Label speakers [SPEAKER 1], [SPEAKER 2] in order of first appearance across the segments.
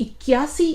[SPEAKER 1] 81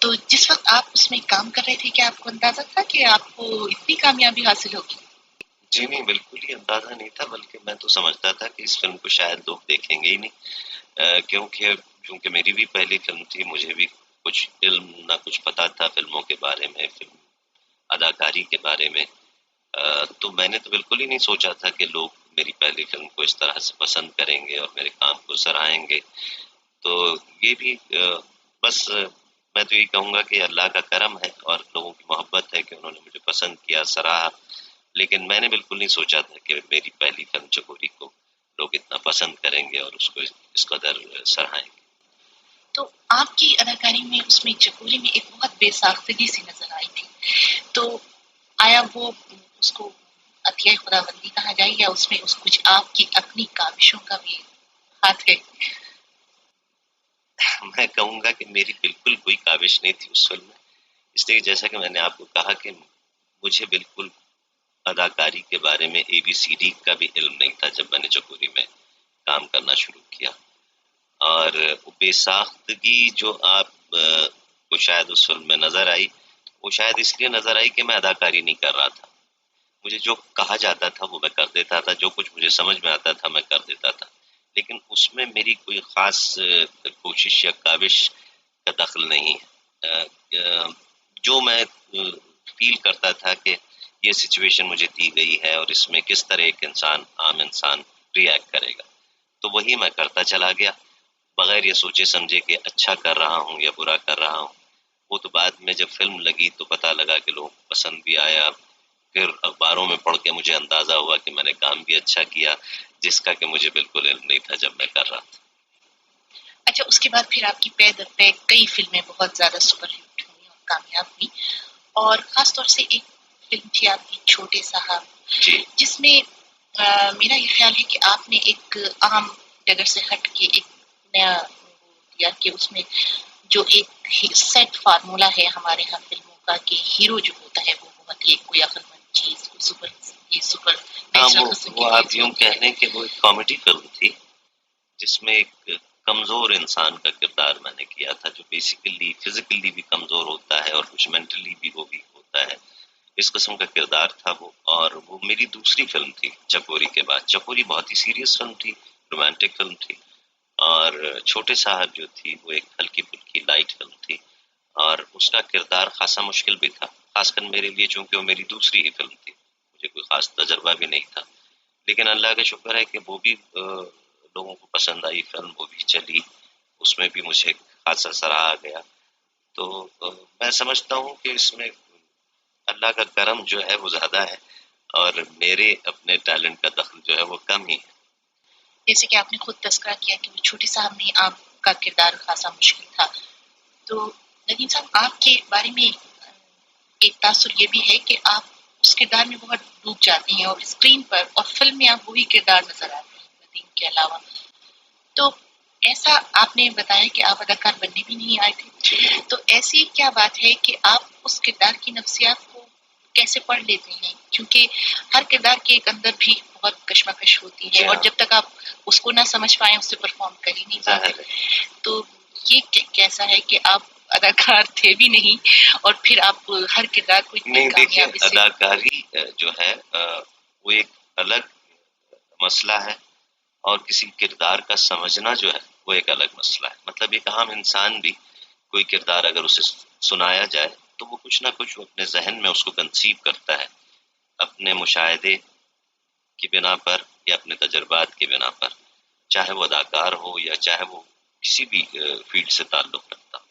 [SPEAKER 2] تو جس وقت آپ اس میں کام کر رہے تھے کیا آپ کو اندازہ تھا کہ آپ کو اتنی کامیابی حاصل ہوگی؟
[SPEAKER 3] جی نہیں، بالکل ہی اندازہ نہیں تھا، بلکہ میں تو سمجھتا تھا کہ اس فلم کو شاید لوگ دیکھیں گے ہی نہیں، کیونکہ میری بھی پہلی فلم تھی، مجھے بھی کچھ علم نہ کچھ پتا تھا فلموں کے بارے میں، فلم اداکاری کے بارے میں. تو میں نے تو بالکل ہی نہیں سوچا تھا کہ لوگ میری پہلی فلم کو اس طرح سے پسند کریں گے اور میرے کام کو سراہیں گے. تو یہ بھی بس میں تو یہی کہوں گا کہ اللہ کا کرم ہے اور لوگوں کی محبت ہے کہ انہوں نے مجھے پسند کیا، سراہا. لیکن میں نے بالکل نہیں سوچا تھا کہ میری پہلی فلم چکوری کو لوگ اتنا پسند کریں گے اور اس کو اس قدر سراہیں گے.
[SPEAKER 2] تو آپ کی اداکاری میں اس میں چکوری میں ایک بہت بے ساختگی سی نظر آئی تھی، تو آیا وہ اس کو عطیہ خدا بندی کہا جائے یا اس میں کچھ آپ کی اپنی کاوشوں کا بھی ہاتھ ہے؟
[SPEAKER 3] میں کہوں گا کہ میری بالکل کوئی کاوش نہیں تھی اس فلم میں، اس لیے جیسا کہ میں نے آپ کو کہا کہ مجھے بالکل اداکاری کے بارے میں ABCD کا بھی علم نہیں تھا جب میں نے چکوری میں کام کرنا شروع کیا. اور بے ساختگی جو آپ کو شاید اس فلم میں نظر آئی، وہ شاید اس لیے نظر آئی کہ میں اداکاری نہیں کر رہا تھا. مجھے جو کہا جاتا تھا وہ میں کر دیتا تھا، جو کچھ مجھے سمجھ میں آتا تھا میں کر دیتا تھا، لیکن اس میں میری کوئی خاص کوشش یا کاوش کا دخل نہیں ہے. جو میں فیل کرتا تھا کہ یہ سچویشن مجھے دی گئی ہے اور اس میں کس طرح ایک عام انسان ریئیکٹ کرے گا، تو وہی میں کرتا چلا گیا بغیر یہ سوچے سمجھے کہ اچھا کر رہا ہوں یا برا کر رہا ہوں. وہ تو بعد میں جب فلم لگی تو پتہ لگا کہ لوگوں کو پسند بھی آیا، پھر اخباروں میں پڑھ کے مجھے اندازہ ہوا کہ میں نے کام بھی اچھا کیا، جس کا کہ مجھے بالکل علم نہیں تھا جب میں کر رہا تھا.
[SPEAKER 2] اچھا، اس کے بعد پھر آپ کی پے در پے کئی فلمیں بہت زیادہ سپر ہٹ ہوئی اور کامیاب ہوئی، اور خاص طور سے ایک فلم تھی آپ کی چھوٹے صاحب،
[SPEAKER 3] جی
[SPEAKER 2] جس میں میرا یہ خیال ہے کہ آپ نے ایک عام ڈگر سے ہٹ کے ایک نیا دیا کہ اس میں جو ایک سیٹ فارمولا ہے ہمارے ہاں فلموں کا کہ ہیرو جو ہوتا ہے وہ بہت ہی کوئی عقل مند چیز، سپر
[SPEAKER 3] ہاں،
[SPEAKER 2] نیچرل قسم کی
[SPEAKER 3] وہ آپ
[SPEAKER 2] چیز
[SPEAKER 3] یوں
[SPEAKER 2] ہوتی
[SPEAKER 3] کہہ
[SPEAKER 2] ہے.
[SPEAKER 3] لیں کہ وہ ایک کامیڈی فلم تھی جس میں ایک کمزور انسان کا کردار میں نے کیا تھا، جو بیسیکلی فزیکلی بھی کمزور ہوتا ہے اور کچھ مینٹلی بھی وہ بھی ہوتا ہے. اس قسم کا کردار تھا وہ، اور وہ میری دوسری فلم تھی چکوری کے بعد. چکوری بہت ہی سیریس فلم تھی، رومانٹک فلم تھی، اور چھوٹے صاحب جو تھی وہ ایک ہلکی پھلکی لائٹ فلم تھی، اور اس کا کردار خاصا مشکل بھی تھا، خاص کر میرے لیے چونکہ وہ میری دوسری ہی فلم تھی، مجھے کوئی خاص تجربہ بھی نہیں تھا. لیکن اللہ کا شکر ہے کہ وہ بھی لوگوں کو پسند آئی فلم، وہ بھی چلی، اس میں بھی مجھے خاصا سراہا گیا. تو میں سمجھتا ہوں کہ اس میں اللہ کا کرم جو ہے وہ زیادہ ہے اور میرے اپنے ٹیلنٹ کا دخل جو ہے وہ کم ہی ہے.
[SPEAKER 2] جیسے کہ آپ نے خود تذکرہ کیا کہ وہ چھوٹے صاحب میں آپ کا کردار خاصا مشکل تھا، تو ندیم صاحب آپ کے بارے میں ایک تاثر یہ بھی ہے کہ آپ اس کردار میں بہت ڈوب جاتے ہیں اور اسکرین پر اور فلم میں آپ وہی کردار نظر آتے ہیں ندیم کے علاوہ. تو ایسا آپ نے بتایا کہ آپ اداکار بننے بھی نہیں آئے تھے، تو ایسی کیا بات ہے کہ آپ اس کردار کی نفسیات کو کیسے پڑھ لیتے ہیں؟ کیونکہ ہر کردار کے ایک اندر بھی بہت کشمکش ہوتی ہے اور جب تک آپ اس کو نہ سمجھ پائیں اسے پرفارم کر ہی نہیں پاتے. تو یہ کیسا ہے کہ آپ اداکار تھے بھی نہیں اور پھر آپ ہر کردار کو اتنی
[SPEAKER 3] نہیں دیکھیے،
[SPEAKER 2] کامیابی سے.
[SPEAKER 3] اداکاری جو ہے وہ ایک الگ مسئلہ ہے، اور کسی کردار کا سمجھنا جو ہے وہ ایک الگ مسئلہ ہے. مطلب ایک عام انسان بھی کوئی کردار اگر اسے سنایا جائے تو وہ کچھ نہ کچھ اپنے ذہن میں اس کو کنسیو کرتا ہے اپنے مشاہدے کی بنا پر یا اپنے تجربات کی بنا پر، چاہے وہ اداکار ہو یا چاہے وہ کسی بھی فیلڈ سے تعلق رکھتا ہو.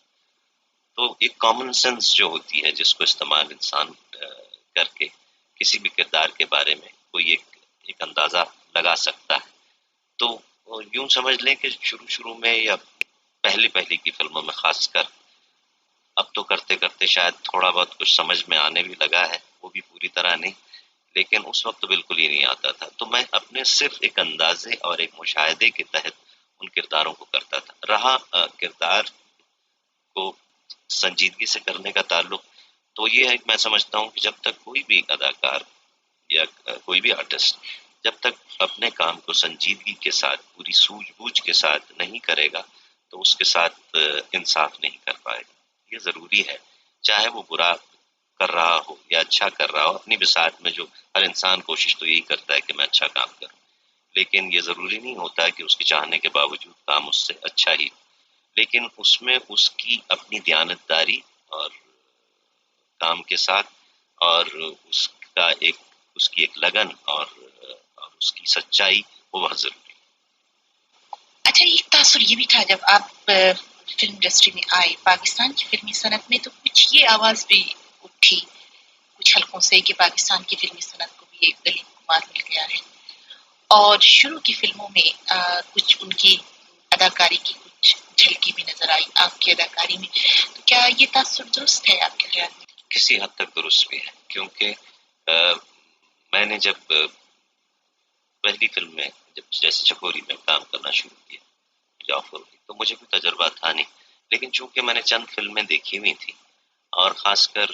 [SPEAKER 3] تو ایک کامن سینس جو ہوتی ہے جس کو استعمال انسان کر کے کسی بھی کردار کے بارے میں کوئی ایک اندازہ لگا سکتا ہے. تو یوں سمجھ لیں کہ شروع میں یا پہلی کی فلموں میں خاص کر، اب تو کرتے کرتے شاید تھوڑا بہت کچھ سمجھ میں آنے بھی لگا ہے، وہ بھی پوری طرح نہیں، لیکن اس وقت تو بالکل ہی نہیں آتا تھا. تو میں اپنے صرف ایک اندازے اور ایک مشاہدے کے تحت ان کرداروں کو کرتا تھا. رہا کردار کو سنجیدگی سے کرنے کا تعلق، تو یہ ہے کہ میں سمجھتا ہوں کہ جب تک کوئی بھی اداکار یا کوئی بھی آرٹسٹ جب تک اپنے کام کو سنجیدگی کے ساتھ پوری سوجھ بوجھ کے ساتھ نہیں کرے گا تو اس کے ساتھ انصاف نہیں کر پائے گا. یہ ضروری ہے، چاہے وہ برا کر رہا ہو یا اچھا کر رہا ہو. اپنی بساط میں جو ہر انسان کوشش تو یہی کرتا ہے کہ میں اچھا کام کروں، لیکن یہ ضروری نہیں ہوتا کہ اس کے چاہنے کے باوجود کام اس سے اچھا ہی ہو. لیکن اس میں اس کی اپنی دیانتداری اور کام کے ساتھ اور اس کی ایک لگن اور اس کی سچائی وہ بہت ضروری ہے.
[SPEAKER 2] اچھا، ایک تاثر یہ بھی تھا جب آپ فلم انڈسٹری میں آئے پاکستان کی فلمی صنعت میں، تو کچھ یہ آواز بھی اٹھی کچھ حلقوں سے کہ پاکستان کی فلمی صنعت کو بھی ایک دلیل حکومت مل گیا ہے، اور شروع کی فلموں میں کچھ ان کی اداکاری کی کچھ جھلکی بھی نظر آئی آپ کی اداکاری میں. تو کیا یہ تاثر درست ہے آپ کے خیال میں؟
[SPEAKER 3] کسی حد تک درست بھی ہے، کیونکہ میں نے جب پہلی فلم میں جیسے چکوری میں کام کرنا شروع کیا جعفر کی، تو مجھے کوئی تجربہ تھا نہیں، لیکن چونکہ میں نے چند فلمیں دیکھی ہوئی تھی اور خاص کر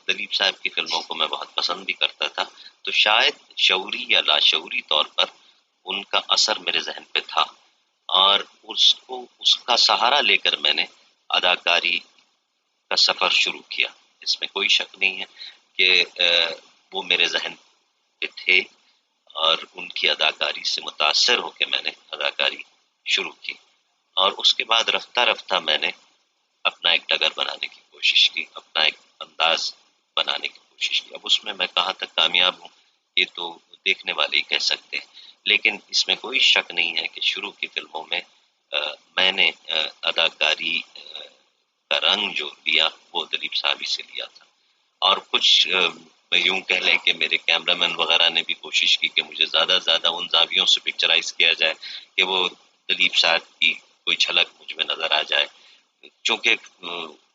[SPEAKER 3] دلیپ صاحب کی فلموں کو میں بہت پسند بھی کرتا تھا، تو شاید شعوری یا لاشعوری طور پر ان کا اثر میرے ذہن پہ تھا، اور اس کا سہارا لے کر میں نے اداکاری کا سفر شروع کیا. اس میں کوئی شک نہیں ہے کہ وہ میرے ذہن پہ تھے، اور ان کی اداکاری سے متاثر ہو کے میں نے اداکاری شروع کی، اور اس کے بعد رفتہ رفتہ میں نے اپنا ایک ڈگر بنانے کی کوشش کی، اپنا ایک انداز بنانے کی کوشش کی. اب اس میں کہاں تک کامیاب ہوں یہ تو دیکھنے والے ہی کہہ سکتے ہیں، لیکن اس میں کوئی شک نہیں ہے کہ شروع کی فلموں میں میں نے اداکاری کا رنگ جو لیا وہ دلیپ صاحب ہی سے لیا تھا. اور کچھ یوں کہہ لیں کہ میرے کیمرہ مین وغیرہ نے بھی کوشش کی کہ مجھے زیادہ سے زیادہ ان زاویوں سے پکچرائز کیا جائے کہ وہ دلیپ صاحب کی کوئی جھلک مجھ میں نظر آ جائے. چونکہ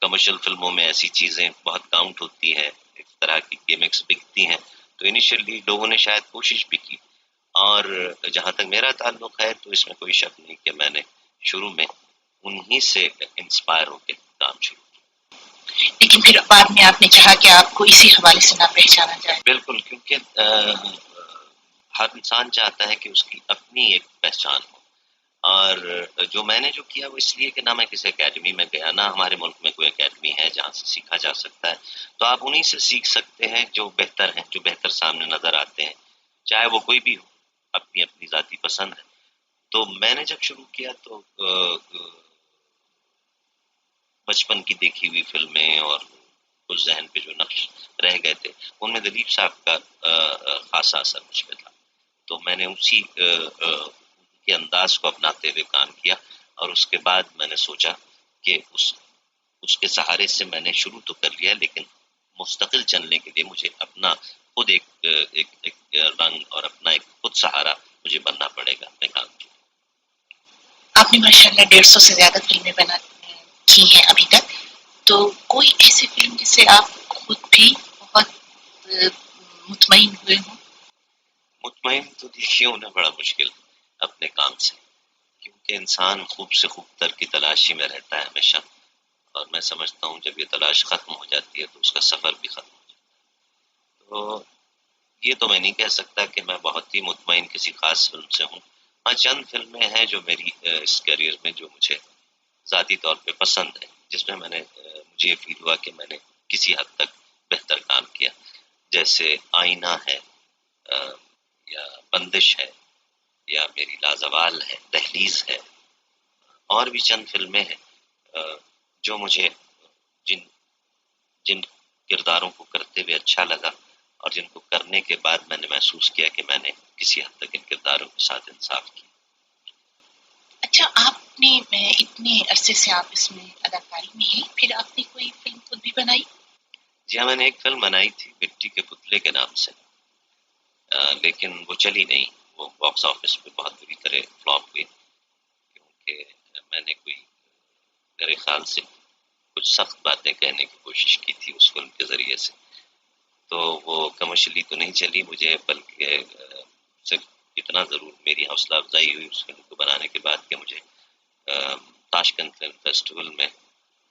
[SPEAKER 3] کمرشل فلموں میں ایسی چیزیں بہت کاؤنٹ ہوتی ہیں، اس طرح کی گیمکس بکتی ہیں، تو انیشلی لوگوں نے شاید کوشش بھی کی. اور جہاں تک میرا تعلق ہے تو اس میں کوئی شک نہیں کہ میں نے شروع میں انہی سے انسپائر ہو کے کام شروع کیا.
[SPEAKER 2] لیکن پھر بعد میں آپ نے چاہا کہ آپ کو اسی حوالے سے نہ پہچانا جائے.
[SPEAKER 3] بالکل، کیونکہ ہر انسان چاہتا ہے کہ اس کی اپنی ایک پہچان ہو، اور جو میں نے جو کیا وہ اس لیے کہ نہ میں کسی اکیڈمی میں گیا، نہ ہمارے ملک میں کوئی اکیڈمی ہے جہاں سے سیکھا جا سکتا ہے. تو آپ انہی سے سیکھ سکتے ہیں جو بہتر ہیں، جو بہتر سامنے نظر آتے ہیں، چاہے وہ کوئی بھی ہو. اپنی اپنی ذاتی پسند ہے. تو میں نے جب شروع کیا تو بچپن کی دیکھی ہوئی فلمیں اور کچھ ذہن پہ جو نقش رہ گئے تھے ان میں دلیپ صاحب کا خاصا اثر مجھ پہ تھا. تو میں نے اسی کے انداز کو اپناتے ہوئے کام کیا، اور اس کے بعد میں نے سوچا کہ اس کے سہارے سے میں نے شروع تو کر لیا، لیکن مستقل چلنے کے لیے مجھے اپنا خود ایک رنگ اور اپنا ایک خود سہارا مجھے بننا پڑے گا اپنے کام کے.
[SPEAKER 2] آپ نے ماشاءاللہ 150 سے زیادہ فلمیں کی ہیں ابھی تک، تو کوئی ایسی فلم جس سے آپ خود بھی بہت مطمئن ہوئے ہوں؟
[SPEAKER 3] مطمئن تو دیکھیے ہونا بڑا مشکل اپنے کام سے، کیونکہ انسان خوب سے خوب تر کی تلاشی میں رہتا ہے ہمیشہ، اور میں سمجھتا ہوں جب یہ تلاش ختم ہو جاتی ہے تو اس کا سفر بھی ختم ہو جاتا ہے. تو یہ تو میں نہیں کہہ سکتا کہ میں بہت ہی مطمئن کسی خاص فلم سے ہوں. ہاں، چند فلمیں ہیں جو میری اس کیریئر میں جو مجھے ذاتی طور پہ پسند ہے، جس میں میں نے مجھے یہ فیل ہوا کہ میں نے کسی حد تک بہتر کام کیا، جیسے آئینہ ہے، یا بندش ہے، یا میری لازوال ہے، دہلیز ہے، اور بھی چند فلمیں ہیں جو مجھے جن کرداروں کو کرتے ہوئے اچھا لگا، اور جن کو کرنے کے بعد میں نے محسوس کیا کہ میں نے کسی حد تک ان کرداروں کے ساتھ انصاف کیا.
[SPEAKER 2] اچھا، آپ نے اتنے عرصے سے آپ اس میں اداکاری میں ہیں، پھر آپ نے کوئی فلم خود بھی بنائی؟
[SPEAKER 3] جی ہاں، میں نے ایک فلم بنائی تھی مٹی کے پتلے کے نام سے، لیکن وہ چلی نہیں، وہ باکس آفس پہ بہت بری طرح فلاپ ہوئی، کیونکہ میں نے میرے خیال سے کچھ سخت باتیں کہنے کی کوشش کی تھی اس فلم کے ذریعے سے. تو وہ کمرشلی تو نہیں چلی مجھے، بلکہ صرف اتنا ضرور میری حوصلہ افزائی ہوئی اس فلم کو بنانے کے بعد کہ مجھے تاشکند فلم فیسٹیول میں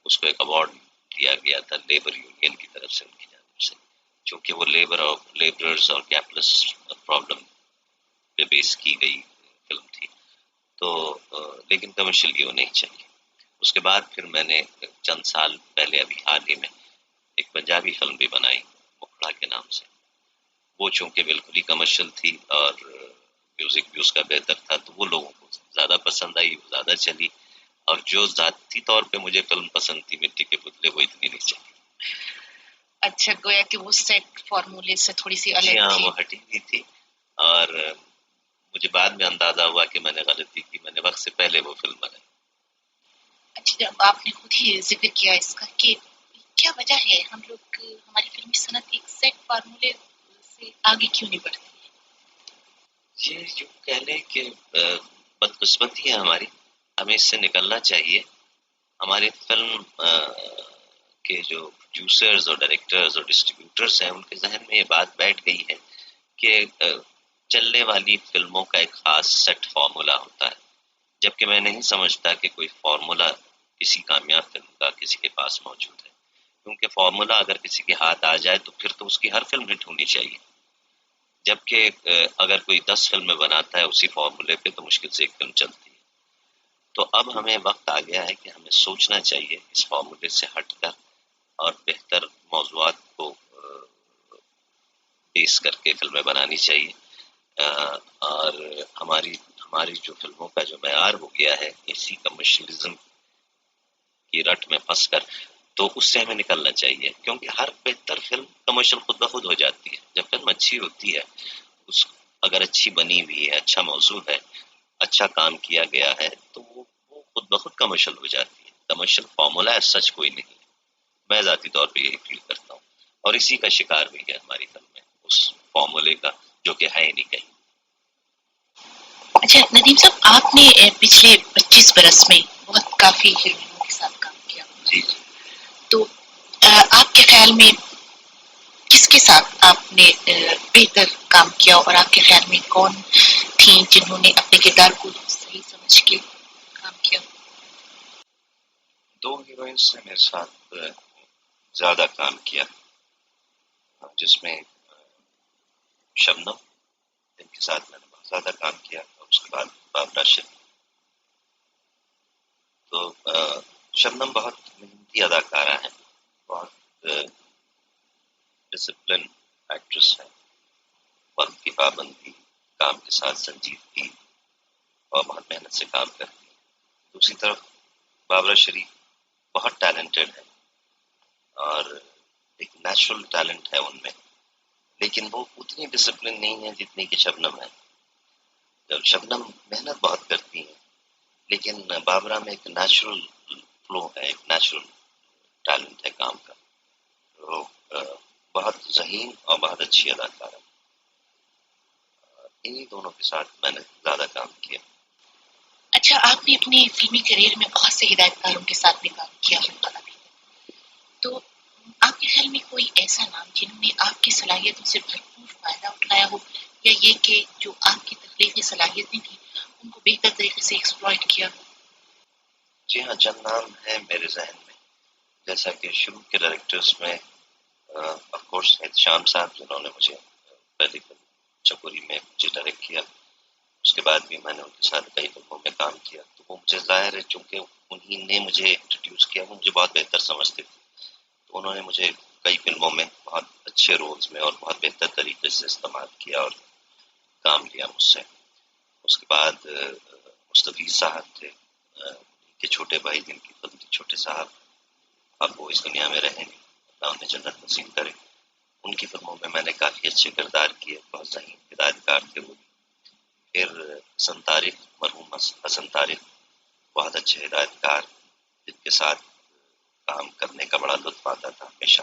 [SPEAKER 3] اس کو ایک ایوارڈ دیا گیا تھا لیبر یونین کی طرف سے، ان کی جانب سے، چونکہ وہ لیبررز اور کیپٹلسٹ پرابلم پہ بیس کی گئی فلم تھی. تو لیکن کمرشلی وہ نہیں چلی. اس کے بعد پھر میں نے چند سال پہلے ابھی حال ہی میں ایک پنجابی فلم بھی بنائی مکھڑا کے نام سے. وہ چونکہ بالکل ہی کمرشل تھی اور میوزک بھی اس کا بہتر تھا تو وہ لوگوں کو زیادہ پسند آئی، وہ زیادہ چلی. اور جو ذاتی طور پہ مجھے فلم پسند تھی مٹی کے پتلے وہ اتنی نہیں چلی.
[SPEAKER 2] اچھا، گویا کہ وہ سیٹ فارمولے سے تھوڑی سی
[SPEAKER 3] جی
[SPEAKER 2] الگ
[SPEAKER 3] ہاں،
[SPEAKER 2] تھی.
[SPEAKER 3] وہ ہٹی ہوئی تھی اور مجھے بعد میں اندازہ ہوا کہ میں نے غلطی کی، میں نے وقت سے پہلے وہ فلم بنائی.
[SPEAKER 2] اچھا، جب آپ نے خود ہی ذکر کیا اس کا کہ کیا وجہ ہے ہم لوگ ہماری فلمی صنعت ایک سیٹ فارمولے سے آگے کیوں نہیں بڑھتی؟
[SPEAKER 3] یہ یوں کہہ لیں کہ بدقسمتی ہے ہماری، ہمیں اس سے نکلنا چاہیے. ہماری فلم کے جو پروڈیوسرز اور ڈائریکٹرز اور ڈسٹریبیوٹرز ہیں ان کے ذہن میں یہ بات بیٹھ گئی ہے کہ چلنے والی فلموں کا ایک خاص سیٹ فارمولا ہوتا ہے، جبکہ میں نہیں سمجھتا کہ کوئی فارمولا کسی کامیاب فلم کا کسی کے پاس موجود ہے. کیونکہ فارمولا اگر کسی کے ہاتھ آ جائے تو پھر تو اس کی ہر فلم ہٹ ہونی چاہیے، جبکہ اگر کوئی 10 فلمیں بناتا ہے اسی فارمولے پہ تو مشکل سے ایک فلم چلتی ہے. تو اب ہمیں وقت آ گیا ہے کہ ہمیں سوچنا چاہیے اس فارمولے سے ہٹ کر اور بہتر موضوعات کو بیس کر کے فلمیں بنانی چاہیے. اور ہماری جو فلموں کا جو معیار ہو گیا ہے اسی کمرشلزم کی رٹ میں پھنس کر، تو اس سے ہمیں نکلنا چاہیے. کیونکہ ہر بہتر فلم کمرشل خود بخود ہو جاتی ہے. جب فلم اچھی ہوتی ہے، اگر اچھی بنی ہوئی ہے، اچھا موضوع ہے، اچھا کام کیا گیا ہے تو وہ خود بخود کمرشل ہو جاتی ہے. کمرشل فارمولا ایز سچ کوئی نہیں ہے. میں ذاتی طور پہ یہی فیل کرتا ہوں اور اسی کا شکار بھی ہے ہماری فلم میں، اس فارمولے کا جو کہ ہے ہی نہیں کہیں.
[SPEAKER 2] اچھا ندیم صاحب، آپ نے پچھلے 25 برس میں بہت کافی فلموں کے ساتھ کام کیا،
[SPEAKER 3] جی
[SPEAKER 2] تو آپ کے خیال میں کس کے ساتھ آپ نے بہتر کام کیا اور آپ کے خیال میں کون تھیں جنہوں نے اپنے کردار کو صحیح سمجھ کے کام کیا؟
[SPEAKER 3] دو ہیروئنس نے میرے ساتھ زیادہ کام کیا، جس میں شبنم، جن کے ساتھ میں نے بہت زیادہ کام کیا، اور اس کے بعد بابرا شریف. تو شبنم بہت محنتی اداکارہ ہیں، بہت ڈسپلن ایکٹریس ہے، وقت کی پابندی، کام کے ساتھ سنجیدگی اور بہت محنت سے کام کرتی ہے. دوسری طرف بابرا شریف بہت ٹیلنٹڈ ہے اور ایک نیچرل ٹیلنٹ ہے ان میں، لیکن وہ اتنی ڈسپلن نہیں ہے جتنی کہ شبنم ہے. جب شبنم محنت بہت کرتی ہیں لیکن بابرا میں ایک نیچرل فلو ہے، ایک نیچرل ٹیلنٹ ہے کام کا. وہ بہت ذہین اور بہت اچھی اداکار ہے. انہی دونوں کے ساتھ میں نے زیادہ کام کیا.
[SPEAKER 2] اچھا، آپ نے اپنے فلمی کریئر میں بہت سے ہدایت کاروں کے ساتھ بھی کام کیا ہے، تو آپ کے خیال میں کوئی ایسا نام جنہوں نے آپ کی صلاحیتوں سے بھرپور فائدہ اٹھایا ہو، یا یہ کہ جو آپ کی تخلیقی صلاحیتیں تھیں ان کو بہتر طریقے سے ایکسپلائٹ کیا؟
[SPEAKER 3] جی ہاں، چند نام ہیں میرے ذہن میں. جیسا کہ شروع کے ڈائریکٹرز میں آف کورس شام صاحب، جنہوں نے مجھے پہلی فلم چکوری میں مجھے ڈائریکٹ کیا. اس کے بعد بھی میں نے ان کے ساتھ کئی فلموں میں کام کیا. تو وہ مجھے ظاہر ہے چونکہ انہی نے مجھے انٹروڈیوس کیا، وہ مجھے بہت بہتر سمجھتے تھے، تو انہوں نے مجھے کئی فلموں میں بہت اچھے رولز میں اور بہت بہتر طریقے سے استعمال کیا اور کام لیا مجھ سے. اس کے بعد مستفیض صاحب تھے، کے چھوٹے بھائی جن کی فلم تھی چھوٹے صاحب، اب وہ اس دنیا میں رہے نہیں، اللہ انہیں جنت نصیب کرے. ان کی فلموں میں میں نے کافی اچھے کردار کیے، بہت ذہین ہدایتکار تھے وہ. پھر حسن طارق، مرحوم حسن طارق، بہت اچھے ہدایتکار جن کے ساتھ کام کرنے کا بڑا لطف آتا تھا ہمیشہ،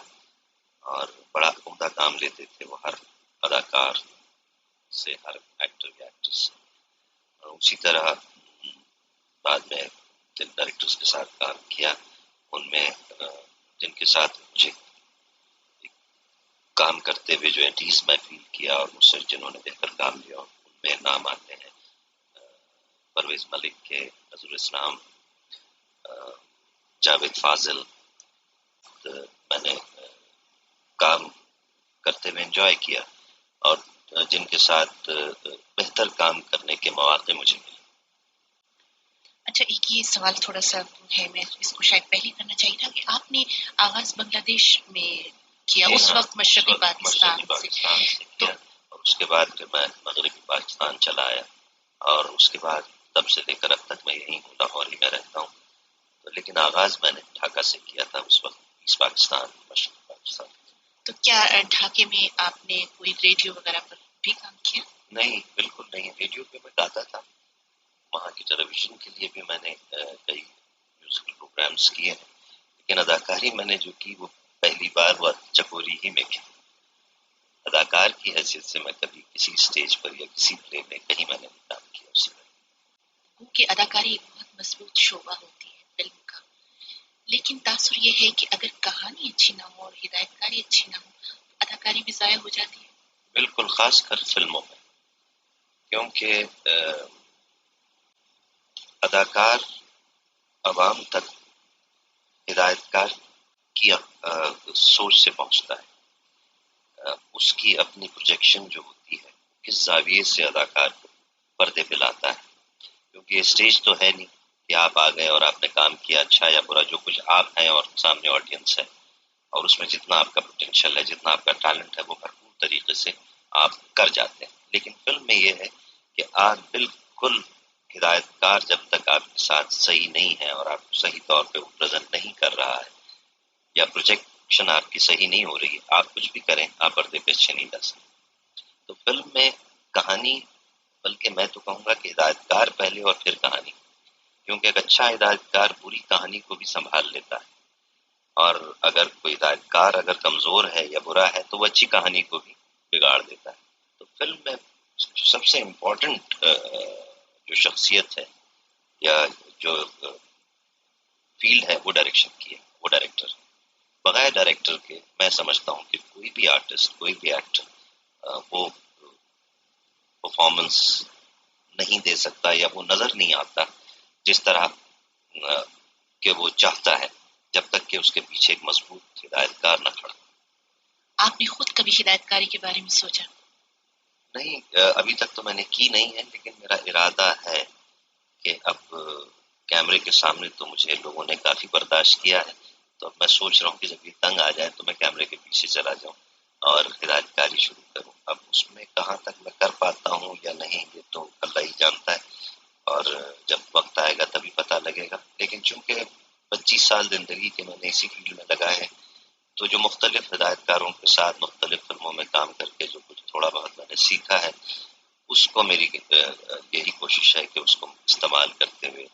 [SPEAKER 3] اور بڑا عمدہ کام لیتے تھے وہ ہر اداکار سے، ہر ایکٹر یا ایکٹریس سے. اور اسی طرح بعد میں جن ڈائریکٹرز کے ساتھ کام کیا ان میں جن کے ساتھ مجھے کام کرتے ہوئے جو اینٹیز میں فیل کیا اور مجھ سے جنہوں نے بہتر کام لیا ان میں نام آتے ہیں پرویز ملک کے، نذر اسلام، جاوید فاضل. میں نے کام کرتے ہوئے انجوائے کیا اور جن کے ساتھ بہتر کام کرنے کے مواقع مجھے ملے.
[SPEAKER 2] اچھا، ایک یہ سوال تھوڑا سا ہے، میں اس کو شاید پہلے کرنا چاہیے تھا، کہ آپ نے آغاز بنگلہ دیش میں کیا،
[SPEAKER 3] جی
[SPEAKER 2] اس
[SPEAKER 3] ہاں،
[SPEAKER 2] وقت مشرقی
[SPEAKER 3] وقت
[SPEAKER 2] پاکستان
[SPEAKER 3] مشرقی
[SPEAKER 2] سے.
[SPEAKER 3] پاکستان سے
[SPEAKER 2] تو
[SPEAKER 3] کیا، اور اس کے بعد پھر میں مغربی پاکستان چلا آیا، اور اس کے بعد تب سے لے کر اب تک میں یہیں ہوں، لاہور ہی میں رہتا ہوں. تو لیکن آغاز میں نے ڈھاکہ سے کیا تھا، اس وقت ایسٹ پاکستان، مشرقی پاکستان.
[SPEAKER 2] تو کیا ڈھاکے میں آپ نے کوئی ریڈیو وغیرہ پر بھی کام کیا؟
[SPEAKER 3] نہیں، بالکل نہیں. ریڈیو پہ میں گاتا تھا، وہاں کی ٹیلی ویژن کے لیے بھی میں نے کئی میوزیکل پروگرامز کیے ہیں، لیکن اداکاری میں نے جو کی وہ پہلی بار وہ چکوری ہی میں کی. اداکار کی حیثیت سے میں کبھی کسی اسٹیج پر یا کسی پلے میں کہیں میں نے نہیں کام کیا اس سے.
[SPEAKER 2] کہ اداکاری ایک بہت مضبوط شعبہ ہوتی ہے فلم کا، لیکن تاثر یہ ہے کہ اگر کہانی اچھی نہ ہو اور ہدایت کاری اچھی نہ ہو تو اداکاری بھی ضائع ہو جاتی ہے.
[SPEAKER 3] بالکل، خاص کر فلموں میں، کیونکہ اداکار عوام تک ہدایت کار کی سوچ سے پہنچتا ہے. اس کی اپنی پروجیکشن جو ہوتی ہے، کس زاویے سے اداکار کو پردے پہ لاتا ہے. کیونکہ یہ اسٹیج تو ہے نہیں کہ آپ آ گئے اور آپ نے کام کیا، اچھا یا برا، جو کچھ آپ ہیں اور سامنے آڈینس ہے، اور اس میں جتنا آپ کا پوٹینشیل ہے، جتنا آپ کا ٹیلنٹ ہے، وہ بھرپور طریقے سے آپ کر جاتے ہیں. لیکن فلم میں یہ ہے کہ آپ بالکل ہدایت کار جب تک آپ کے ساتھ صحیح نہیں ہے اور آپ صحیح طور پہ پریزنٹ نہیں کر رہا ہے، یا پروجیکشن آپ کی صحیح نہیں ہو رہی ہے، آپ کچھ بھی کریں، آپ پردے پہ اچھے نہیں جا سکتے. تو فلم میں کہانی، بلکہ میں تو کہوں گا کہ ہدایت کار پہلے اور پھر کہانی، کیونکہ ایک اچھا ہدایت کار پوری کہانی کو بھی سنبھال لیتا ہے، اور اگر کوئی ہدایت کار اگر کمزور ہے یا برا ہے تو وہ اچھی کہانی کو بھی بگاڑ دیتا ہے. تو فلم میں سب سے امپورٹنٹ جو شخصیت ہے یا جو فیلڈ ہے وہ ڈائریکشن کی ہے، وہ ڈائریکٹر. بغیر ڈائریکٹر کے میں سمجھتا ہوں کہ کوئی بھی آرٹسٹ، کوئی بھی ایکٹر وہ پرفارمنس نہیں دے سکتا، یا وہ نظر نہیں آتا جس طرح کہ وہ چاہتا ہے، جب تک کہ اس کے پیچھے ایک مضبوط ہدایت کار نہ کھڑا.
[SPEAKER 2] آپ نے خود کبھی ہدایت کاری کے بارے میں سوچا؟
[SPEAKER 3] نہیں، ابھی تک تو میں نے کی نہیں ہے، لیکن میرا ارادہ ہے کہ اب کیمرے کے سامنے تو مجھے لوگوں نے کافی برداشت کیا ہے، تو اب میں سوچ رہا ہوں کہ جب یہ تنگ آ جائے تو میں کیمرے کے پیچھے چلا جاؤں اور ہدایت کاری شروع کروں. اب اس میں کہاں تک میں کر پاتا ہوں یا نہیں، یہ تو اللہ ہی جانتا ہے، اور جب وقت آئے گا تبھی پتہ لگے گا. لیکن چونکہ 25 سال زندگی کے میں نے اسی فیلڈ میں لگائے ہیں، تو جو مختلف ہدایت کاروں کے ساتھ مختلف فلموں میں کام کر کے جو کچھ تھوڑا بہت میں نے سیکھا ہے، اس کو میری یہی کوشش ہے کہ اس کو استعمال کرتے ہوئے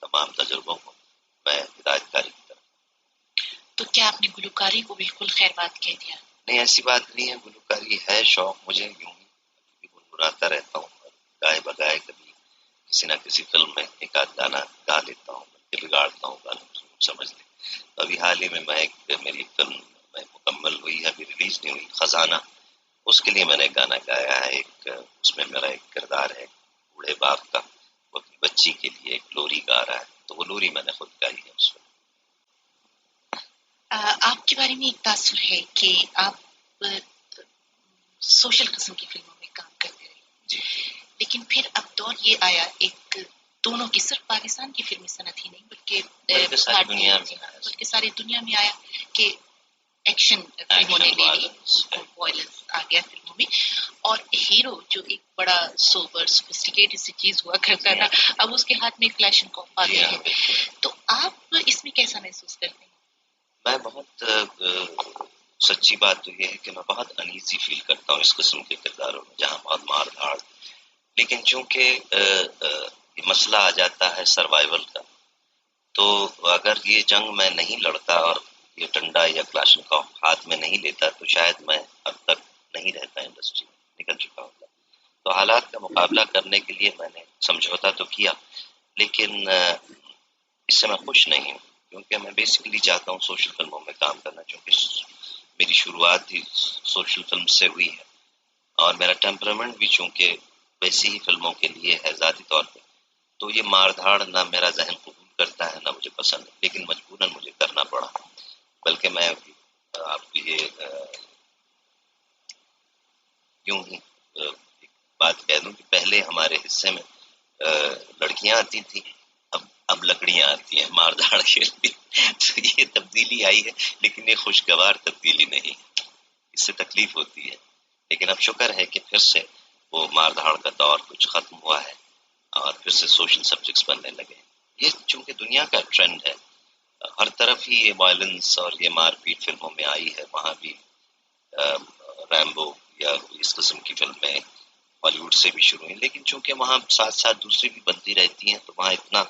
[SPEAKER 3] تمام تجربوں کو میں ہدایت کاری کی طرف.
[SPEAKER 2] تو کیا آپ نے گلوکاری کو بالکل خیر بات کہہ دیا؟
[SPEAKER 3] نہیں، ایسی بات نہیں ہے، گلوکاری ہے شوق مجھے، یوں ہی گنگناتا رہتا ہوں، اور گائے بگائے کبھی کسی نہ کسی فلم میں ایک آدھ گانا گا لیتا ہوں، بلکہ بگاڑتا ہوں گانا، سمجھ لیں. ابھی حال ہی میں میری فلم میں مکمل ہوئی ہے، ابھی ریلیز نہیں ہوئی، خزانہ، اس کے لیے میں نے گانا گایا ہے. اس میں میرا ایک کردار ہے بوڑھے باپ کا، وہ اپنی بچی کے لیے ایک لوری گا رہا ہے، تو وہ لوری میں نے خود گائی ہے اس وقت.
[SPEAKER 2] آپ کے بارے میں ایک تاثر ہے کہ آپ سوشل قسم کی فلموں میں کام کرتے رہے،
[SPEAKER 3] جی.
[SPEAKER 2] لیکن پھر اب دور یہ آیا ایک دونوں کی، صرف پاکستان کی فلمی صنعت ہی نہیں
[SPEAKER 3] بلکہ ساری دنیا میں
[SPEAKER 2] بلکہ ساری دنیا میں آیا کہ ایکشن فلموں نے لے لی، وائلنس آ گیا فلموں میں، اور ہیرو جو ایک بڑا سوبر سوفسٹیکیٹڈ سی چیز ہوا کرتا تھا، اب اس کے ہاتھ میں کلیشن کو آ گئے ہیں. تو آپ اس میں کیسا محسوس کرتے ہیں؟
[SPEAKER 3] میں بہت سچی بات تو یہ ہے کہ میں بہت انیزی فیل کرتا ہوں اس قسم کے کرداروں میں، جہاں بہت مار دھاڑ. لیکن چونکہ یہ مسئلہ آ جاتا ہے سروائیول کا، تو اگر یہ جنگ میں نہیں لڑتا اور یہ ڈنڈا یا کلاشنکوف ہاتھ میں نہیں لیتا تو شاید میں اب تک نہیں رہتا، انڈسٹری میں نکل چکا ہوتا. تو حالات کا مقابلہ کرنے کے لیے میں نے سمجھوتا تو کیا، لیکن اس سے میں خوش نہیں ہوں، کیونکہ میں بیسیکلی چاہتا ہوں سوشل فلموں میں کام کرنا، چونکہ میری شروعات ہی سوشل فلم سے ہوئی ہے، اور میرا ٹیمپرامنٹ بھی چونکہ ویسی ہی فلموں کے لیے ہے ذاتی طور پہ. تو یہ مار دھاڑ نہ میرا ذہن قبول کرتا ہے نہ مجھے پسند ہے، لیکن مجبوراً مجھے کرنا پڑا. بلکہ میں آپ کو یہ یوں ہی ایک بات کہہ دوں کہ پہلے ہمارے حصے میں لڑکیاں آتی تھیں، اب اب لکڑیاں آتی ہیں مار دھاڑ کے لیے. تو یہ تبدیلی آئی ہے، لیکن یہ خوشگوار تبدیلی نہیں ہے، اس سے تکلیف ہوتی ہے. لیکن اب شکر ہے کہ پھر سے وہ مار دھاڑ کا دور کچھ ختم ہوا ہے اور پھر سے سوشل سبجیکٹس بننے لگے. یہ چونکہ دنیا کا ٹرینڈ ہے، ہر طرف ہی یہ وائلنس اور یہ مار پیٹ فلموں میں آئی ہے. وہاں بھی ریمبو یا اس قسم کی فلمیں بالی ووڈ سے بھی شروع ہوئی، لیکن چونکہ وہاں ساتھ ساتھ دوسری بھی بنتی رہتی ہیں تو وہاں اتنا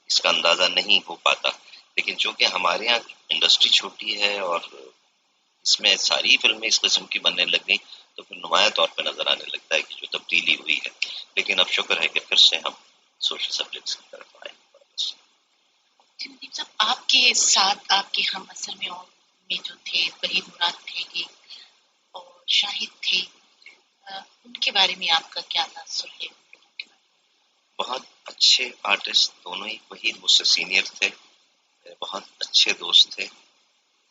[SPEAKER 3] اس کا اندازہ نہیں ہو پاتا. لیکن چونکہ ہمارے یہاں انڈسٹری چھوٹی ہے اور اس میں ساری فلمیں اس قسم کی بننے لگ گئی تو پھر نمایاں طور پہ نظر آنے لگتا ہے کہ جو تبدیلی ہوئی ہے. لیکن اب شکر ہے کہ پھر سے ہم سوشل سبجیکٹس کی طرف آئے.
[SPEAKER 2] ندیم صاحب، آپ کے ساتھ آپ کے ہم اثر میں جو تھے وحید مراد تھے اور شاہد تھے، ان کے بارے میں آپ کا کیا تاثر ہے؟
[SPEAKER 3] بہت اچھے آرٹسٹ دونوں ہی. وحید مجھ سے سینئر تھے، بہت اچھے دوست تھے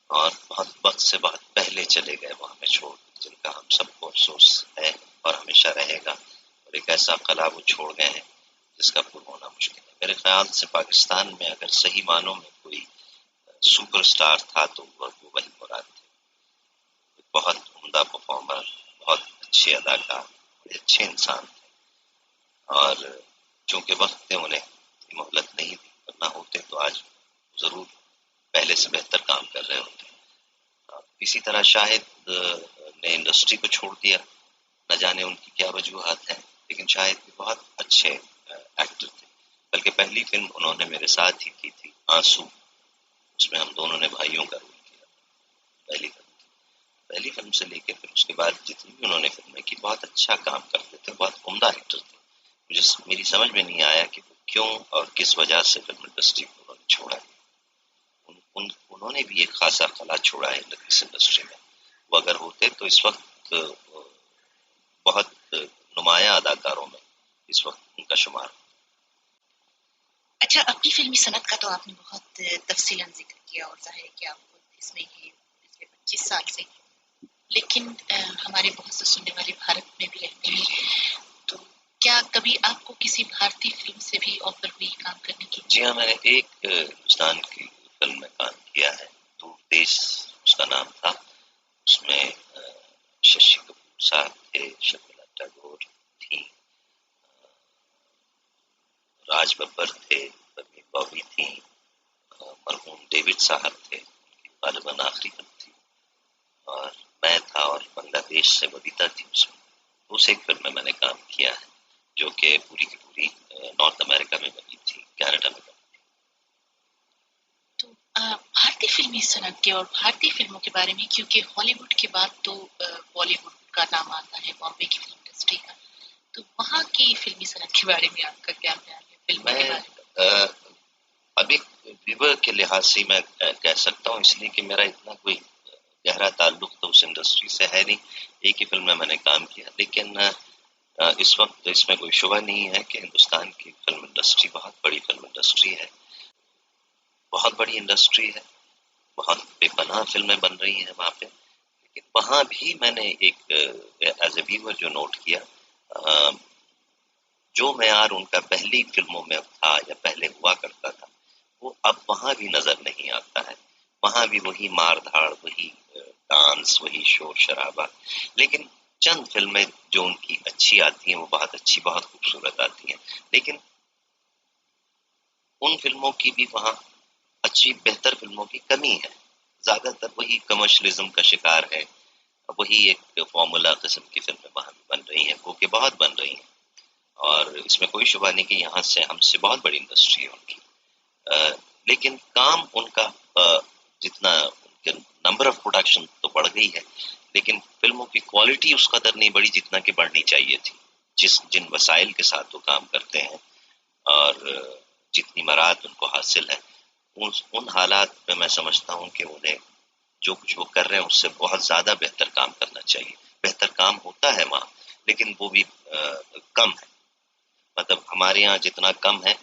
[SPEAKER 3] اور بہت وقت سے بہت پہلے چلے گئے وہ ہمیں چھوڑ، جن کا ہم سب کو افسوس ہے اور ہمیشہ رہے گا. اور ایک ایسا قلعہ وہ چھوڑ گئے ہیں جس کا پر ہونا مشکل ہے. میرے خیال سے پاکستان میں اگر صحیح معنوں میں کوئی سپر سٹار تھا تو وہ وحید مراد تھے. بہت عمدہ پرفارمر، بہت اچھے اداکار، بڑے اچھے انسان تھے. اور چونکہ وقت نے انہیں مہلت نہیں دی، ورنہ ہوتے تو آج ضرور پہلے سے بہتر کام کر رہے ہوتے. اسی طرح شاہد نے انڈسٹری کو چھوڑ دیا، نہ جانے ان کی کیا وجوہات ہیں، لیکن شاہد بھی بہت اچھے ایکٹر تھے. بلکہ پہلی فلم انہوں نے میرے ساتھ ہی کی تھی آنسو، اس میں ہم دونوں نے بھائیوں کا رول کیا. پہلی فلم سے لے کے پھر اس کے بعد جتنی بھی انہوں نے فلمیں کی بہت اچھا کام کرتے تھے، بہت عمدہ ایکٹر تھے. مجھے میری سمجھ میں نہیں آیا کہ کیوں اور کس وجہ سے فلم انڈسٹری کو انہوں نے چھوڑا. انہوں نے بھی ایک خاصا خلا چھوڑا ہے اس انڈسٹری میں. وہ اگر ہوتے تو اس وقت بہت نمایاں اداکاروں میں اس وقت ان کا شمار.
[SPEAKER 2] اچھا، اپنی فلمی صنعت کا تو آپ نے بہت تفصیلاً ذکر کیا اور ظاہر ہے کہ آپ خود اس میں ہی پچھلے 25 سال سے، لیکن ہمارے بہت سے سننے والے بھارت میں بھی رہتے ہیں، تو کیا کبھی آپ کو کسی بھارتی فلم سے بھی آفر ہوئی کام کرنے کی؟
[SPEAKER 3] جی ہاں، میں نے ایک ہندوستان کی فلم میں کام کیا ہے، دور دیش اس کا نام تھا. اس میں ششی کپور صاحب تھے، شکیلا ٹیگور تھی، راج ببر تھے، پرمین بابی تھی، مرحوم ڈیوڈ صاحب تھے، غالباً آخری فلم تھی، اور میں تھا اور بنگلہ دیش سے ببیتا تھی. اس ایک فلم میں نے کام کیا ہے جو کہ پوری کی پوری نارتھ امریکہ میں بنی تھی، کینیڈا میں بنی تھی.
[SPEAKER 2] تو بھارتی فلمی صنعت کے اور بھارتی فلموں کے بارے میں، کیونکہ ہالی ووڈ کے بعد تو بالی ووڈ کا نام آتا ہے، بامبے کی فلم انڈسٹری کا، تو وہاں کی فلمی صنعت کے بارے میں آپ کا کیا خیال ہے؟ فلموں کے بارے میں
[SPEAKER 3] ابھی ویور کے لحاظ سے میں کہہ سکتا ہوں، اس لیے کہ میرا اتنا کوئی گہرا تعلق تو اس انڈسٹری سے ہے نہیں. ایک ہی فلم میں نے کام کیا، لیکن اس وقت اس میں کوئی شبہ نہیں ہے کہ ہندوستان کی فلم انڈسٹری بہت بڑی فلم انڈسٹری ہے، بہت بڑی انڈسٹری ہے، بہت بے پناہ فلمیں بن رہی ہیں وہاں پہ. لیکن وہاں بھی میں نے ایک ایز اے ویور جو نوٹ کیا، جو معیار ان کا پہلی فلموں میں تھا یا پہلے ہوا کرتا تھا وہ اب وہاں بھی نظر نہیں آتا ہے. وہاں بھی وہی مار دھاڑ، وہی ڈانس، وہی شور شرابہ. لیکن چند فلمیں جو ان کی اچھی آتی ہیں وہ بہت اچھی، بہت خوبصورت آتی ہیں. لیکن ان فلموں کی بھی وہاں اچھی بہتر فلموں کی کمی ہے. زیادہ تر وہی کمرشلزم کا شکار ہے، وہی ایک فارمولا قسم کی فلمیں وہاں بھی بن رہی ہیں، وہ کہ بہت بن رہی ہیں. اور اس میں کوئی شبہ نہیں کہ یہاں سے ہم سے بہت بڑی انڈسٹری ہے ان کی. لیکن کام ان کا جتنا نمبر آف پروڈکشن تو بڑھ گئی ہے، لیکن فلموں کی کوالٹی اس قدر نہیں بڑھی جتنا کہ بڑھنی چاہیے تھی. جن وسائل کے ساتھ وہ کام کرتے ہیں اور جتنی مہارت ان کو حاصل ہے، ان حالات میں میں سمجھتا ہوں کہ انہیں جو کچھ وہ کر رہے ہیں اس سے بہت زیادہ بہتر کام کرنا چاہیے. بہتر کام ہوتا ہے وہاں، لیکن وہ بھی کم ہے. مطلب ہمارے یہاں جتنا کم ہے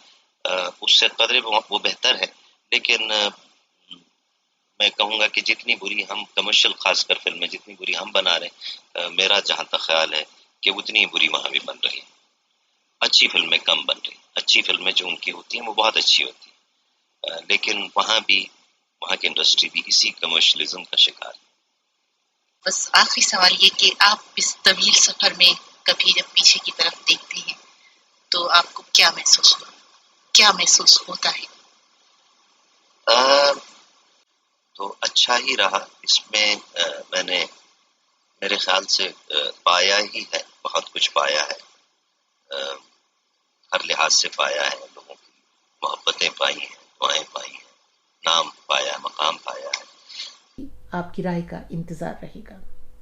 [SPEAKER 3] اس سے قدرے وہ بہتر ہے. لیکن میں کہوں گا کہ جتنی بری ہم کمرشل خاص کر فلمیں جتنی بری ہم بنا رہے ہیں، میرا جہاں تک خیال ہے کہ اتنی بری وہاں بھی بن رہی. اچھی فلمیں کم بن رہی، اچھی فلمیں جو ان کی ہوتی ہیں وہ بہت اچھی ہوتی ہیں، لیکن وہاں کی انڈسٹری بھی اسی کمرشلزم کا شکار ہے۔
[SPEAKER 2] بس آخری سوال یہ کہ آپ اس طویل سفر میں کبھی جب پیچھے کی طرف دیکھتے ہیں تو آپ کو کیا محسوس ہوتا ہے؟
[SPEAKER 3] تو اچھا ہی رہا، اس میں میں نے میرے خیال سے پایا ہی ہے، بہت کچھ پایا ہے، ہر لحاظ سے پایا ہے، لوگوں کی محبتیں پائی ہیں، دعائیں پائی ہیں، نام پایا، مقام پایا ہے۔
[SPEAKER 1] آپ کی رائے کا انتظار رہے گا۔